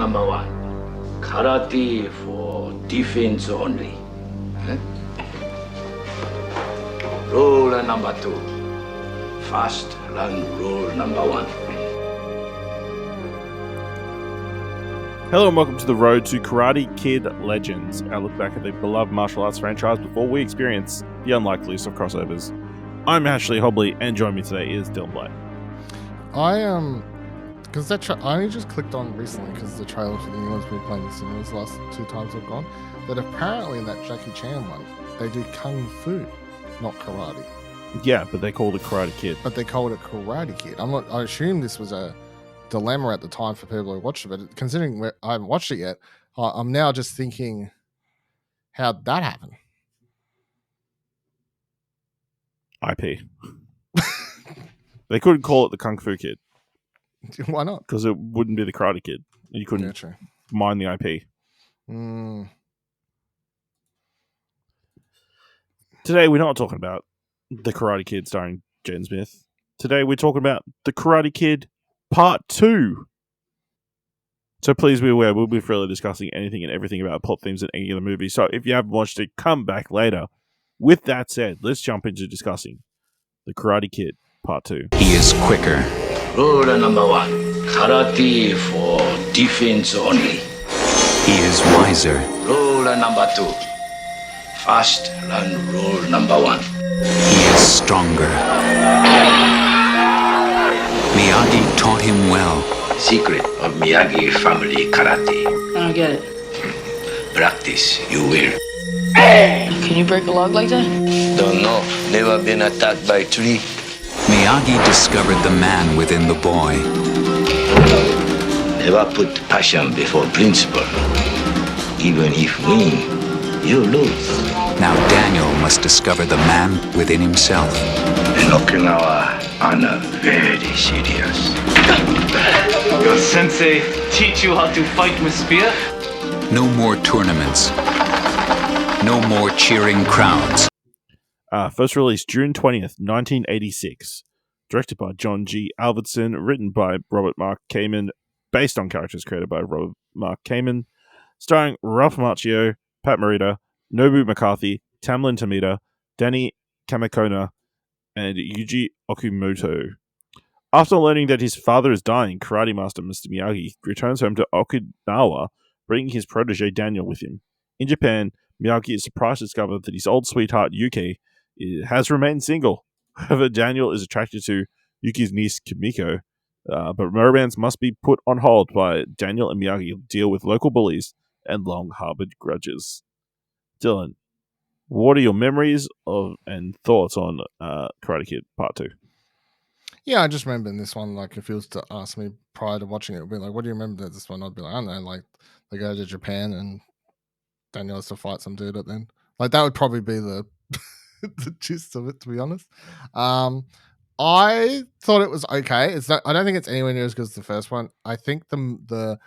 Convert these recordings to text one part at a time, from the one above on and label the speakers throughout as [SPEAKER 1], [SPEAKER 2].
[SPEAKER 1] number one. Karate for defense only. Eh? Rule number two. Fast learn rule number one.
[SPEAKER 2] Hello and welcome to the Road to Karate Kid Legends. I look back at the beloved martial arts franchise before we experience the unlikeliest of crossovers. I'm Ashley Hobley, and joining me today is Dylan Blight.
[SPEAKER 3] Because I only just clicked on recently because the trailer for the new one's been playing in cinemas the last 2 times I've gone, that apparently in that Jackie Chan one, they do kung fu, not karate.
[SPEAKER 2] Yeah, but they called it Karate Kid.
[SPEAKER 3] But they called it Karate Kid. I assume this was a dilemma at the time for people who watched it, but considering I haven't watched it yet, I'm now just thinking, how'd that happen?
[SPEAKER 2] IP. They couldn't call it the Kung Fu Kid.
[SPEAKER 3] Why not?
[SPEAKER 2] Because it wouldn't be the Karate Kid. You couldn't mine the IP. Today, we're not talking about the Karate Kid starring Jaden Smith. Today, we're talking about the Karate Kid Part 2. So please be aware, we'll be freely discussing anything and everything about plot themes in any of the movies. So if you haven't watched it, come back later. With that said, let's jump into discussing the Karate Kid Part 2.
[SPEAKER 4] He is quicker.
[SPEAKER 1] Rule number one. Karate for defense only.
[SPEAKER 4] He is wiser.
[SPEAKER 1] Rule number two. Fast learn rule number one.
[SPEAKER 4] He is stronger. Miyagi taught him well.
[SPEAKER 1] Secret of Miyagi family karate.
[SPEAKER 5] I don't get it.
[SPEAKER 1] Practice, you will.
[SPEAKER 5] Can you break a log like that?
[SPEAKER 1] Don't know. Never been attacked by tree.
[SPEAKER 4] Miyagi discovered the man within the boy.
[SPEAKER 1] Never put passion before principle. Even if win, you lose.
[SPEAKER 4] Now Daniel must discover the man within himself.
[SPEAKER 1] In Okinawa, honor very serious.
[SPEAKER 6] Your sensei teach you how to fight with spear?
[SPEAKER 4] No more tournaments. No more cheering crowds.
[SPEAKER 2] First released June 20th, 1986. Directed by John G. Avildsen, written by Robert Mark Kamen, based on characters created by Robert Mark Kamen, starring Ralph Macchio, Pat Morita, Nobu McCarthy, Tamlyn Tomita, Danny Kamekona, and Yuji Okumoto. After learning that his father is dying, Karate Master Mr Miyagi returns home to Okinawa, bringing his protege Daniel with him. In Japan, Miyagi is surprised to discover that his old sweetheart Yuki has remained single. However, Daniel is attracted to Yuki's niece Kimiko, but romance must be put on hold by Daniel and Miyagi deal with local bullies and long-harbored grudges. Dylan, what are your memories of and thoughts on Karate Kid Part 2?
[SPEAKER 3] Yeah, I just remember in this one, like, if you was to ask me prior to watching it, it would be like, what do you remember of this one? I'd be like, I don't know, like, they go to Japan and Daniel has to fight some dude at the end. Like, that would probably be the the gist of it, to be honest. I thought it was okay. It's not, I don't think it's anywhere near as good as the first one. I think this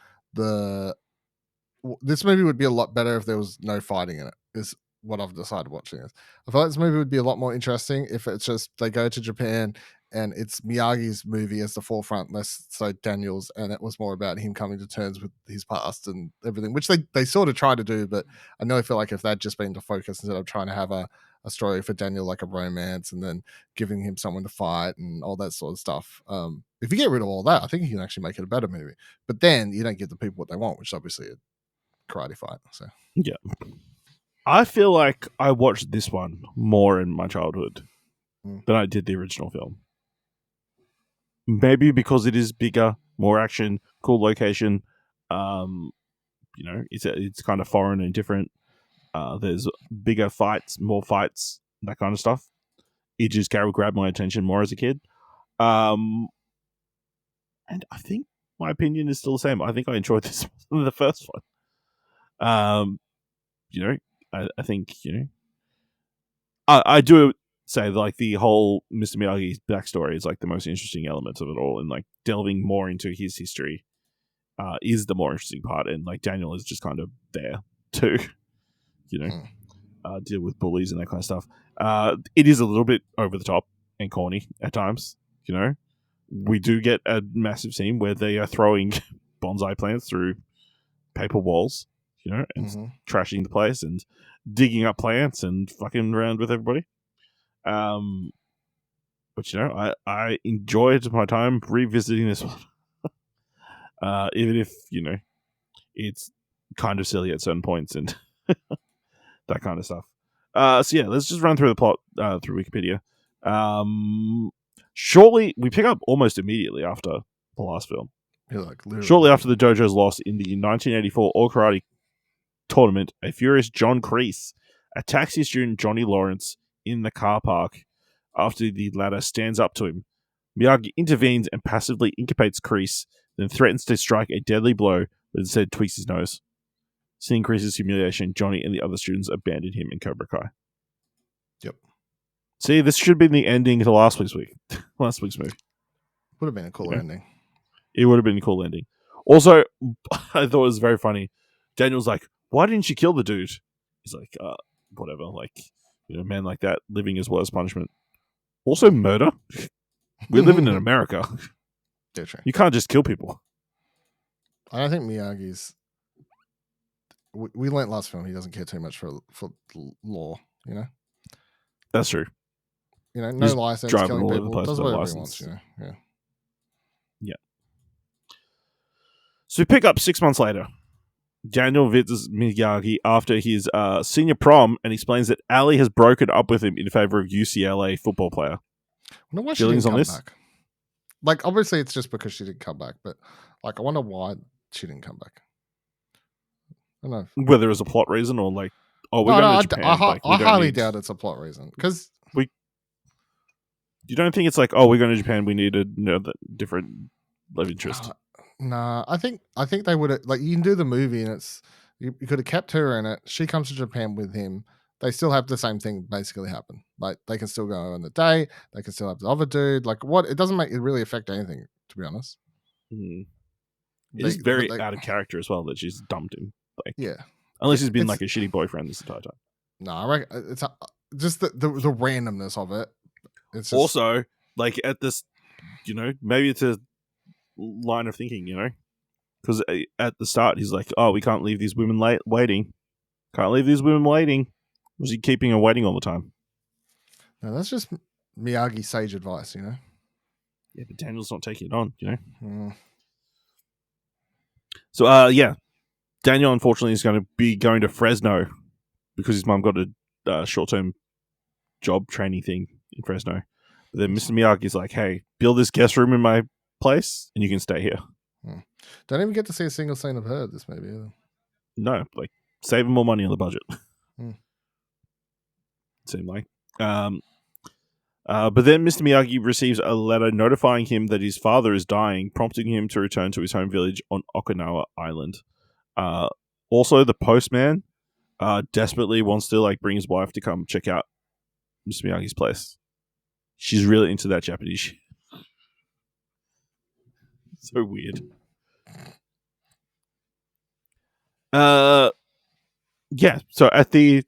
[SPEAKER 3] movie would be a lot better if there was no fighting in it, is what I've decided watching this. I feel like this movie would be a lot more interesting if it's just they go to Japan and it's Miyagi's movie as the forefront, less so Daniel's, and it was more about him coming to terms with his past and everything, which they sort of try to do, but I know I feel like if that'd just been the focus instead of trying to have a story for Daniel, like a romance, and then giving him someone to fight and all that sort of stuff. If you get rid of all that, I think you can actually make it a better movie. But then you don't give the people what they want, which is obviously a karate fight. So
[SPEAKER 2] yeah. I feel like I watched this one more in my childhood than I did the original film. Maybe because it is bigger, more action, cool location. It's kind of foreign and different. There's bigger fights, more fights, that kind of stuff. It just grabbed my attention more as a kid. And I think my opinion is still the same. I think I enjoyed this more than the first one. I think, I do say like the whole Mr. Miyagi's backstory is like the most interesting element of it all, and like delving more into his history is the more interesting part, and like Daniel is just kind of there to, deal with bullies and that kind of stuff. It is a little bit over the top and corny at times, We do get a massive scene where they are throwing bonsai plants through paper walls, and trashing the place and digging up plants and fucking around with everybody. But I enjoyed my time revisiting this one, even if it's kind of silly at certain points and that kind of stuff. So yeah, let's just run through the plot through Wikipedia. Shortly, we pick up almost immediately after the last film. Shortly after the dojo's loss in the 1984 All Karate tournament, a furious John Kreese attacks his student Johnny Lawrence in the car park. After the latter stands up to him, Miyagi intervenes and passively incubates Kreese, then threatens to strike a deadly blow, but instead tweaks his nose. Seeing Kreese's humiliation, Johnny and the other students abandon him in Cobra Kai.
[SPEAKER 3] Yep.
[SPEAKER 2] See, this should be the ending to last week's movie.
[SPEAKER 3] Would have been a cooler ending.
[SPEAKER 2] It would have been a cool ending. Also, I thought it was very funny. Daniel's like, "Why didn't you kill the dude?" He's like, whatever. Like, men like that living as well as punishment. Also, murder. We're living in America.
[SPEAKER 3] Yeah, true.
[SPEAKER 2] You can't just kill people.
[SPEAKER 3] I don't think Miyagi's. We learnt last film he doesn't care too much for law.
[SPEAKER 2] That's true.
[SPEAKER 3] No
[SPEAKER 2] He's
[SPEAKER 3] license,
[SPEAKER 2] driving
[SPEAKER 3] killing
[SPEAKER 2] all over the
[SPEAKER 3] people,
[SPEAKER 2] place
[SPEAKER 3] does
[SPEAKER 2] without
[SPEAKER 3] whatever he
[SPEAKER 2] license.
[SPEAKER 3] wants.
[SPEAKER 2] Yeah. So we pick up 6 months later. Daniel visits Miyagi after his senior prom and explains that Ali has broken up with him in favor of UCLA football player.
[SPEAKER 3] I wonder why she
[SPEAKER 2] Feelings
[SPEAKER 3] didn't
[SPEAKER 2] on
[SPEAKER 3] come
[SPEAKER 2] this?
[SPEAKER 3] back. Like, obviously, it's just because she didn't come back, but I wonder why she didn't come back. I don't know.
[SPEAKER 2] Whether it's a plot reason or we're going to Japan.
[SPEAKER 3] I highly doubt it's a plot reason because
[SPEAKER 2] you don't think it's we're going to Japan. We need a different love interest.
[SPEAKER 3] Nah, I think they would have you can do the movie and it's you could have kept her in it. She comes to Japan with him. They still have the same thing basically happen. They can still go on the date. They can still have the other dude. It doesn't make it really affect anything, to be honest.
[SPEAKER 2] It's very out of character as well that she's dumped him.
[SPEAKER 3] Yeah,
[SPEAKER 2] unless he's been a shitty boyfriend this entire time.
[SPEAKER 3] No, I reckon it's just the randomness of it. It's just,
[SPEAKER 2] also at this, maybe it's a line of thinking, because at the start he's like, "Oh, we can't leave these women waiting. Can't leave these women waiting." Was he keeping her waiting all the time?
[SPEAKER 3] No, that's just Miyagi sage advice,
[SPEAKER 2] Yeah, but Daniel's not taking it on,
[SPEAKER 3] Mm.
[SPEAKER 2] So, Daniel unfortunately is going to be going to Fresno because his mum got a short-term job training thing in Fresno. But then Mr. Miyagi's like, "Hey, build this guest room in my place and you can stay here."
[SPEAKER 3] Don't even get to see a single scene of her this movie either.
[SPEAKER 2] No, saving more money on the budget. Seemed like. But then Mr. Miyagi receives a letter notifying him that his father is dying, prompting him to return to his home village on Okinawa Island. Also, the postman desperately wants to bring his wife to come check out Mr. Miyagi's place. She's really into that Japanese shit. So weird. So at the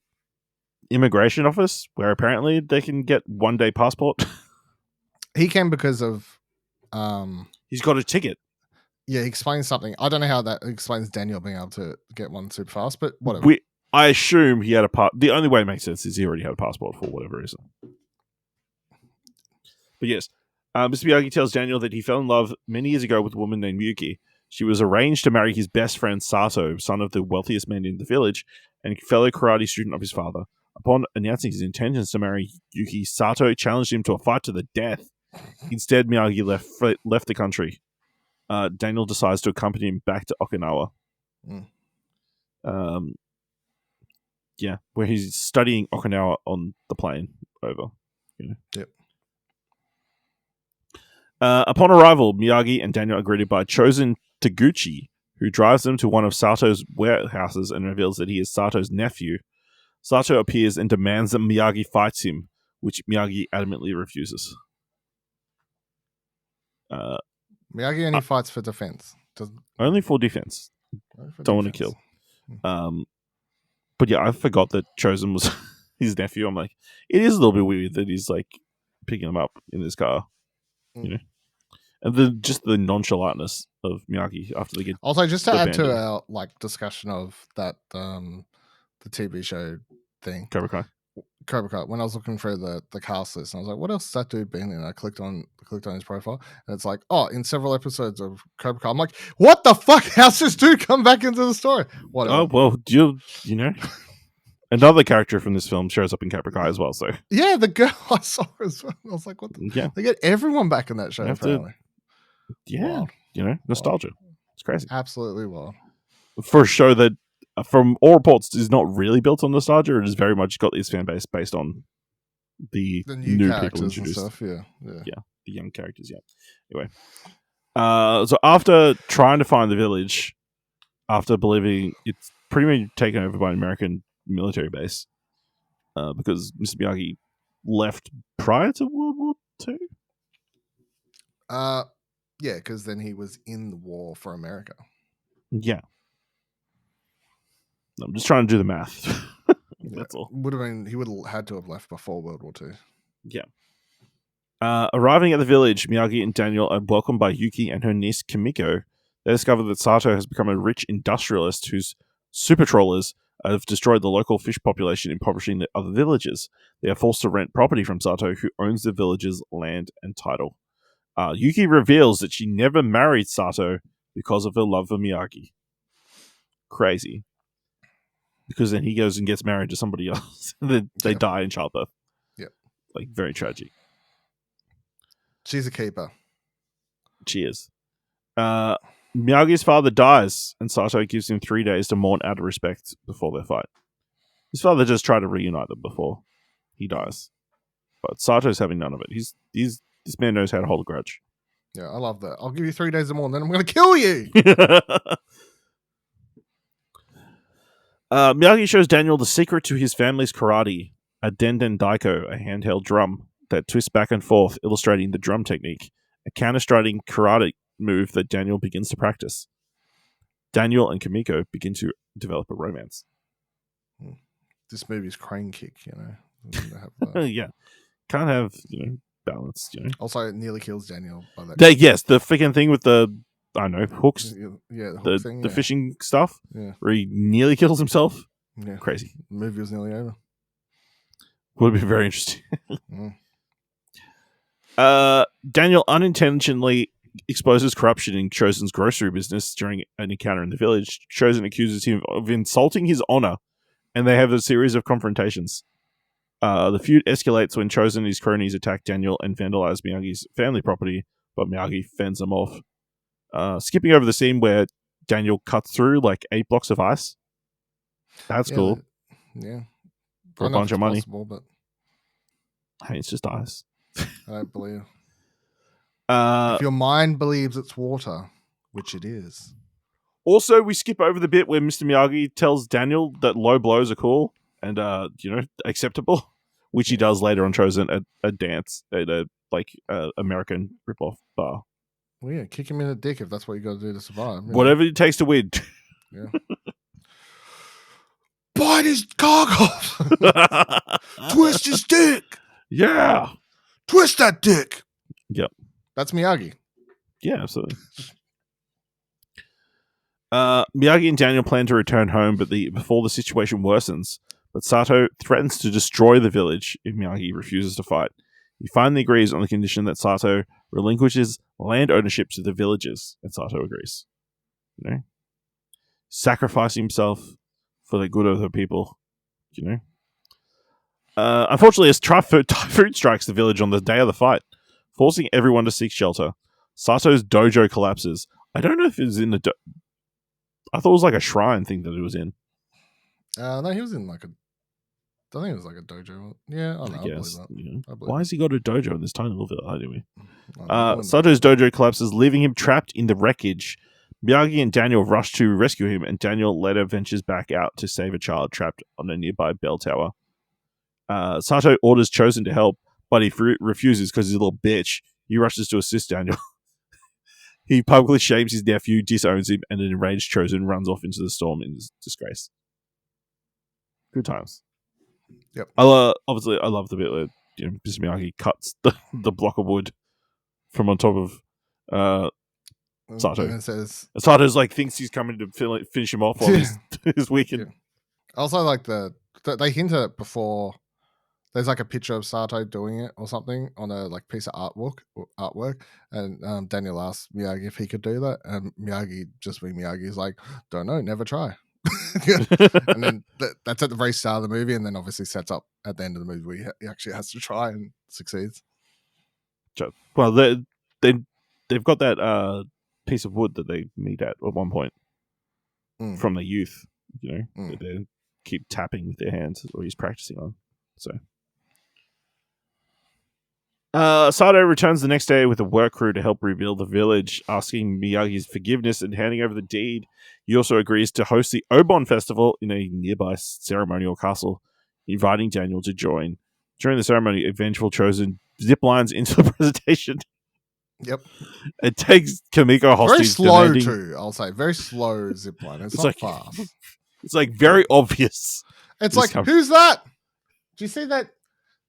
[SPEAKER 2] immigration office, where apparently they can get 1 day passport.
[SPEAKER 3] He came because of
[SPEAKER 2] he's got a ticket.
[SPEAKER 3] Yeah, he explains something. I don't know how that explains Daniel being able to get one super fast, but whatever.
[SPEAKER 2] I assume he had a the only way it makes sense is he already had a passport for whatever reason. But yes, Mr. Miyagi tells Daniel that he fell in love many years ago with a woman named Yuki. She was arranged to marry his best friend Sato, son of the wealthiest man in the village, and fellow karate student of his father. Upon announcing his intentions to marry Yuki, Sato challenged him to a fight to the death. Instead, Miyagi left the country. Daniel decides to accompany him back to Okinawa. Where he's studying Okinawa on the plane over.
[SPEAKER 3] Yep.
[SPEAKER 2] Upon arrival, Miyagi and Daniel are greeted by Chosen Taguchi, who drives them to one of Sato's warehouses and reveals that he is Sato's nephew. Sato appears and demands that Miyagi fights him, which Miyagi adamantly refuses.
[SPEAKER 3] Miyagi only fights for defense.
[SPEAKER 2] Only for defense. Don't want to kill. But yeah, I forgot that Chosen was his nephew. I'm like, it is a little bit weird that he's picking him up in this car. And then just the nonchalantness of Miyagi after they get
[SPEAKER 3] Also, just to add to
[SPEAKER 2] abandoned.
[SPEAKER 3] our discussion of that the TV show thing,
[SPEAKER 2] Cobra Kai.
[SPEAKER 3] Cobra Kai. When I was looking through the cast list, and I was like, "What else has that dude been in?" I clicked on his profile, and it's like, "Oh, in several episodes of Cobra Kai." I'm like, "What the fuck? How's this dude come back into the story?" Whatever.
[SPEAKER 2] Oh well, you know, another character from this film shows up in Cobra Kai as well. So
[SPEAKER 3] Yeah, the girl I saw as well. I was like, "What?"
[SPEAKER 2] yeah,
[SPEAKER 3] They get everyone back in that show.
[SPEAKER 2] You have to-
[SPEAKER 3] Apparently,
[SPEAKER 2] yeah,
[SPEAKER 3] Wild.
[SPEAKER 2] you know, nostalgia. It's crazy
[SPEAKER 3] Absolutely wild.
[SPEAKER 2] for a show that, from all reports, is not really built on nostalgia. It has very much got its fan base based on the
[SPEAKER 3] The
[SPEAKER 2] new
[SPEAKER 3] new
[SPEAKER 2] people
[SPEAKER 3] characters and
[SPEAKER 2] introduced.
[SPEAKER 3] stuff. Yeah.
[SPEAKER 2] Yeah, the young characters. Yeah. Anyway, so after trying to find the village, after believing it's pretty much taken over by an American military base, because Mr. Miyagi left prior to World War II.
[SPEAKER 3] Yeah, because then he was in the war for America.
[SPEAKER 2] Yeah. I'm just trying to do the math. That's all.
[SPEAKER 3] Would have been. He would have had to have left before World War II.
[SPEAKER 2] Yeah. Arriving at the village, Miyagi and Daniel are welcomed by Yuki and her niece Kimiko. They discover that Sato has become a rich industrialist whose super trawlers have destroyed the local fish population, impoverishing the other villages. They are forced to rent property from Sato, who owns the village's land and title. Yuki reveals that she never married Sato because of her love for Miyagi. Crazy. Because then he goes and gets married to somebody else. And then they die in childbirth.
[SPEAKER 3] Yep.
[SPEAKER 2] Like, very tragic.
[SPEAKER 3] She's a keeper.
[SPEAKER 2] She is. Miyagi's father dies, and Sato gives him 3 days to mourn out of respect before their fight. His father just tried to reunite them before he dies. But Sato's having none of it. This man knows how to hold a grudge.
[SPEAKER 3] Yeah, I love that. I'll give you 3 days or more, and then I'm going to kill you.
[SPEAKER 2] Miyagi shows Daniel the secret to his family's karate, a denden daiko, a handheld drum that twists back and forth, illustrating the drum technique, a counter-striking karate move that Daniel begins to practice. Daniel and Kimiko begin to develop a romance.
[SPEAKER 3] This movie's crane kick, you know.
[SPEAKER 2] Yeah. Can't have, balance,
[SPEAKER 3] Also, it nearly kills Daniel by that.
[SPEAKER 2] Yes, the freaking thing with the, I don't know, hooks.
[SPEAKER 3] Yeah, the hook thing.
[SPEAKER 2] The fishing stuff.
[SPEAKER 3] Yeah.
[SPEAKER 2] Where he nearly kills himself.
[SPEAKER 3] Yeah.
[SPEAKER 2] Crazy.
[SPEAKER 3] The movie was nearly over.
[SPEAKER 2] Would be very interesting.
[SPEAKER 3] Mm.
[SPEAKER 2] Daniel unintentionally exposes corruption in Chosen's grocery business during an encounter in the village. Chosen accuses him of insulting his honor, and they have a series of confrontations. The feud escalates when Chosen and his cronies attack Daniel and vandalize Miyagi's family property, but Miyagi fends them off. Skipping over the scene where Daniel cuts through like 8 blocks of ice. That's cool.
[SPEAKER 3] Yeah.
[SPEAKER 2] For a bunch of money.
[SPEAKER 3] Possible, but
[SPEAKER 2] Hey, it's just ice.
[SPEAKER 3] I don't believe. If your mind believes it's water, which it is.
[SPEAKER 2] Also, we skip over the bit where Mr. Miyagi tells Daniel that low blows are cool and acceptable, which he does later on Chosen at a dance at a American ripoff bar.
[SPEAKER 3] Well, yeah, kick him in the dick if that's what you got to do to survive.
[SPEAKER 2] Whatever it takes to win.
[SPEAKER 3] Yeah. Bite his cock off. Twist his dick.
[SPEAKER 2] Yeah.
[SPEAKER 3] Twist that dick.
[SPEAKER 2] Yep.
[SPEAKER 3] That's Miyagi.
[SPEAKER 2] Yeah, absolutely. Miyagi and Daniel plan to return home, but before the situation worsens. But Sato threatens to destroy the village if Miyagi refuses to fight. He finally agrees on the condition that Sato relinquishes land ownership to the villagers, and Sato agrees. Sacrifice himself for the good of the people. Unfortunately, as typhoon strikes the village on the day of the fight, forcing everyone to seek shelter. Sato's dojo collapses. I don't know if it was in the. I thought it was like a shrine thing that it was in.
[SPEAKER 3] No, he was in I think it was like a dojo. Yeah, I don't know. I believe that.
[SPEAKER 2] Why has he got a dojo in this tiny little village? Anyway,
[SPEAKER 3] I
[SPEAKER 2] Sato's dojo collapses, leaving him trapped in the wreckage. Miyagi and Daniel rush to rescue him, and Daniel later ventures back out to save a child trapped on a nearby bell tower. Sato orders Chosen to help, but he refuses because he's a little bitch. He rushes to assist Daniel. He publicly shames his nephew, disowns him, and an enraged Chosen runs off into the storm in disgrace. Good times.
[SPEAKER 3] Yep.
[SPEAKER 2] Obviously, I love the bit where Mr. Miyagi cuts the block of wood from on top of Sato.
[SPEAKER 3] And it says,
[SPEAKER 2] Sato's like thinks he's coming to finish him off while he's weakened.
[SPEAKER 3] I also like they hint at it before. There's like a picture of Sato doing it or something on a like piece of artwork, and Daniel asks Miyagi if he could do that, and Miyagi, just being Miyagi, is like, "Don't know, never try." And then that's at the very start of the movie, and then obviously sets up at the end of the movie where he actually has to try and succeeds.
[SPEAKER 2] Well, they've got that piece of wood that they meet at one point from their youth, that they keep tapping with their hands, or he's practicing on. So Sato returns the next day with a work crew to help rebuild the village, asking Miyagi's forgiveness and handing over the deed. He also agrees to host the Obon Festival in a nearby ceremonial castle, inviting Daniel to join. During the ceremony, a vengeful chosen zip lines into the presentation.
[SPEAKER 3] Yep.
[SPEAKER 2] It takes Kameko hostage.
[SPEAKER 3] Very slow too, I'll say. Very slow zip line. It's not
[SPEAKER 2] like,
[SPEAKER 3] fast.
[SPEAKER 2] It's like very obvious.
[SPEAKER 3] It's like, who's that? Do you see that?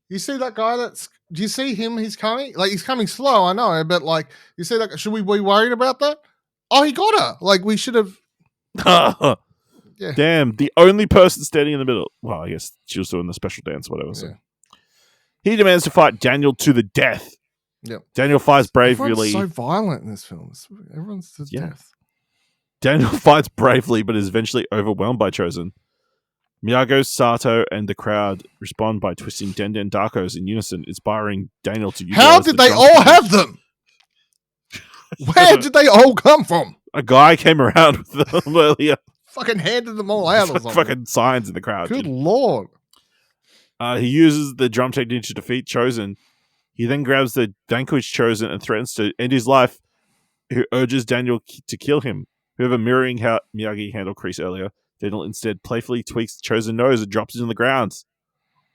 [SPEAKER 3] You see that guy do you see him? He's coming. Like, he's coming slow, I know, but like, you see that? Should we be worried about that? Oh, he got her. Like, we should have. Yeah.
[SPEAKER 2] Damn, the only person standing in the middle. Well, I guess she was doing the special dance, whatever. So. He demands to fight Daniel to the death.
[SPEAKER 3] Yep.
[SPEAKER 2] Daniel fights bravely.
[SPEAKER 3] Everyone's so violent in this film. Everyone's to death.
[SPEAKER 2] Daniel fights bravely, but is eventually overwhelmed by Chosen. Miyagi, Sato, and the crowd respond by twisting Den Darkos in unison, inspiring Daniel to use.
[SPEAKER 3] How did they all have them? Where did they all come from?
[SPEAKER 2] A guy came around with them earlier.
[SPEAKER 3] Fucking handed them all out or something.
[SPEAKER 2] Fucking signs in the crowd.
[SPEAKER 3] Good lord.
[SPEAKER 2] He uses the drum technique to defeat Chosen. He then grabs the vanquished Chosen and threatens to end his life, who urges Daniel to kill him. However, mirroring how Miyagi handled Kreese earlier, Daniel instead playfully tweaks the Chosen nose and drops it on the ground.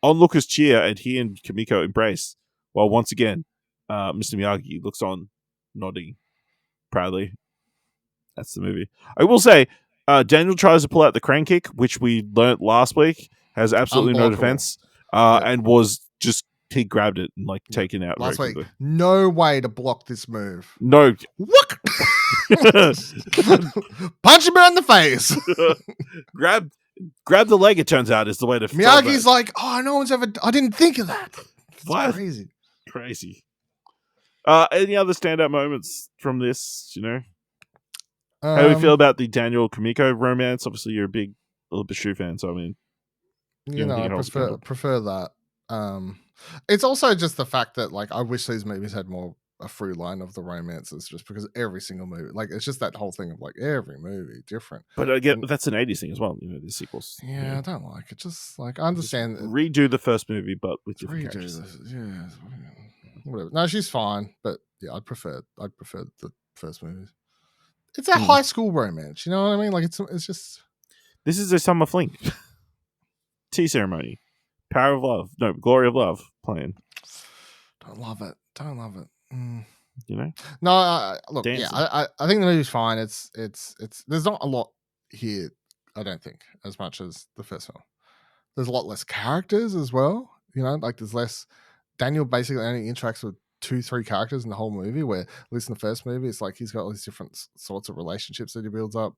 [SPEAKER 2] Onlookers cheer, and he and Kameko embrace, while once again, Mr. Miyagi looks on, nodding proudly. That's the movie. I will say, Daniel tries to pull out the crane kick, which we learnt last week, has absolutely no defense, and was just, he grabbed it and like taken out.
[SPEAKER 3] Last week, no way to block this move.
[SPEAKER 2] No.
[SPEAKER 3] What? Punch him in the face.
[SPEAKER 2] grab the leg, it turns out, is the way to.
[SPEAKER 3] Miyagi's like, oh, no one's ever. I didn't think of that.
[SPEAKER 2] What? Crazy. Any other standout moments from this? How do we feel about the Daniel Kameko romance? Obviously, you're a little bit Shue fan, so I mean,
[SPEAKER 3] I prefer that. It's also just the fact that, like, I wish these movies had more a through line of the romances, just because every single movie, like, it's just that whole thing of like every movie different.
[SPEAKER 2] But again, that's an 80s thing as well. The sequels.
[SPEAKER 3] Yeah, I don't like it. Just like, I understand.
[SPEAKER 2] Redo the first movie, but with different characters.
[SPEAKER 3] Yeah, whatever. No, she's fine, but yeah, I'd prefer the first movies. It's a high school romance, you know what I mean? Like, it's just.
[SPEAKER 2] This is a summer fling. Tea ceremony. Power of Love. No, Glory of Love playing.
[SPEAKER 3] Don't love it. No, look, dancing. Yeah, I think the movie's fine. It's there's not a lot here, I don't think, as much as the first film. There's a lot less characters as well. Like, there's less. Daniel basically only interacts with 2-3 characters in the whole movie, where at least in the first movie, it's like he's got all these different sorts of relationships that he builds up.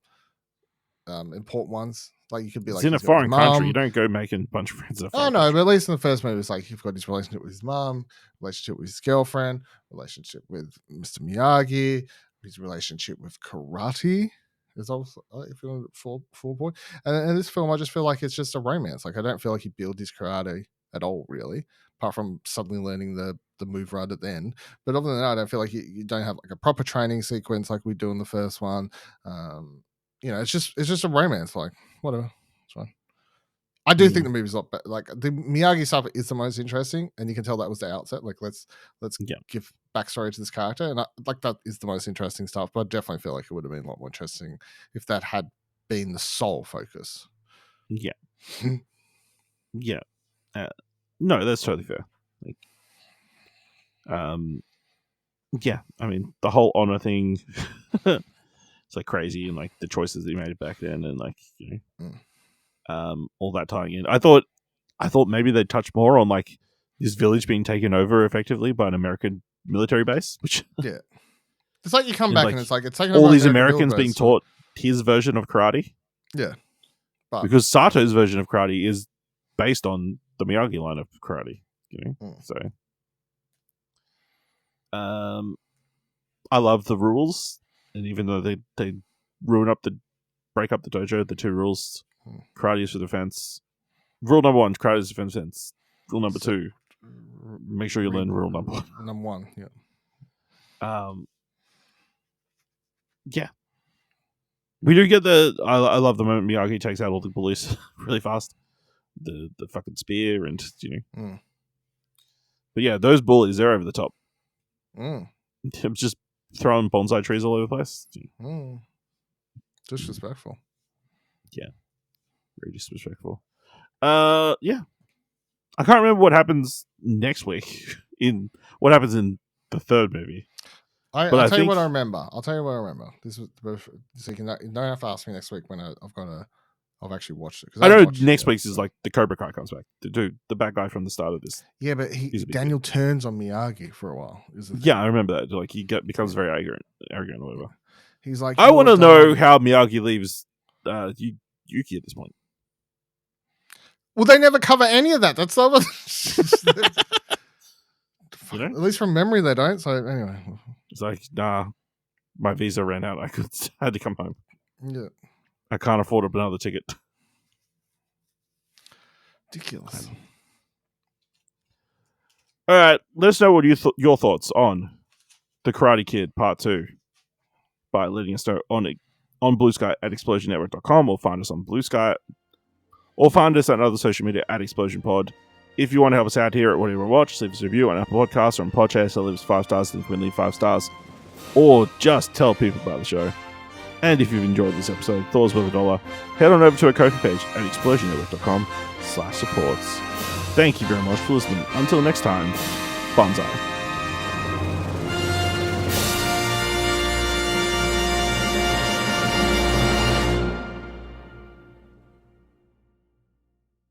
[SPEAKER 3] Important ones. Like, you could be like,
[SPEAKER 2] it's in a foreign country. You don't go making a bunch of friends.
[SPEAKER 3] Oh no, but at least in the first movie, it's like you've got his relationship with his mom, relationship with his girlfriend, relationship with Mr. Miyagi, his relationship with karate. Is also, if you want 4 point. And in this film, I just feel like it's just a romance. Like, I don't feel like he builds his karate at all, really, apart from suddenly learning the move right at the end. But other than that, I don't feel like you don't have like a proper training sequence like we do in the first one. It's just a romance. Like, whatever, it's fine. I do think the movie's a lot better. Like, the Miyagi stuff is the most interesting, and you can tell that was the outset. Like, let's give backstory to this character, and that is the most interesting stuff. But I definitely feel like it would have been a lot more interesting if that had been the sole focus.
[SPEAKER 2] Yeah, yeah. No, that's totally fair. Like, yeah. I mean, the whole honor thing. It's like crazy, and like the choices that he made back then, and like all that tying in. I thought maybe they'd touch more on like this village being taken over effectively by an American military base, which
[SPEAKER 3] It's like you come
[SPEAKER 2] And,
[SPEAKER 3] back
[SPEAKER 2] like,
[SPEAKER 3] and it's like it's taking
[SPEAKER 2] all
[SPEAKER 3] over
[SPEAKER 2] these
[SPEAKER 3] like
[SPEAKER 2] Americans
[SPEAKER 3] Bilbo,
[SPEAKER 2] being
[SPEAKER 3] so-
[SPEAKER 2] taught his version of karate.
[SPEAKER 3] Yeah. But
[SPEAKER 2] Because Sato's version of karate is based on the Miyagi line of karate. So, I love the rules, and even though they break up the dojo, the 2 rules: karate is for defense. Rule number 1: karate is for defense. Rule number 2: make sure you learn rule number 1.
[SPEAKER 3] Number 1, yeah.
[SPEAKER 2] Yeah. We do get I love the moment Miyagi takes out all the bullies really fast. The fucking spear and But yeah, those bullies, they're over the top. Just throwing bonsai trees all over the place.
[SPEAKER 3] Disrespectful.
[SPEAKER 2] Yeah. Very disrespectful. Yeah. I can't remember what happens next week what happens in the 3rd movie.
[SPEAKER 3] I'll tell you what I remember. This was so you don't have to ask me next week when I've actually watched it.
[SPEAKER 2] I know next week's is like the Cobra Kai comes back. The dude, the bad guy from the start of this.
[SPEAKER 3] Yeah, but Daniel turns on Miyagi for a while.
[SPEAKER 2] Yeah, I remember that. Like becomes very arrogant or whatever.
[SPEAKER 3] He's like,
[SPEAKER 2] I want to know how Miyagi leaves Yuki at this point.
[SPEAKER 3] Well, they never cover any of that. That's not. At least from memory, they don't. So anyway,
[SPEAKER 2] it's like, nah, my visa ran out. I had to come home.
[SPEAKER 3] Yeah,
[SPEAKER 2] I can't afford another ticket.
[SPEAKER 3] Ridiculous.
[SPEAKER 2] All right, let us know what your thoughts on The Karate Kid Part 2 by letting us know on Blue Sky at explosionnetwork.com, or find us on Blue Sky, or find us on other social media at Explosion Pod. If you want to help us out here at Whatever Watch, leave us a review on Apple Podcasts or on Podchaser. Leave us 5 stars if you can leave 5 stars, or just tell people about the show. And if you've enjoyed this episode, Thor's worth $1, head on over to our Ko-fi page at explosionnetwork.com/supports. Thank you very much for listening. Until next time, Bonsai.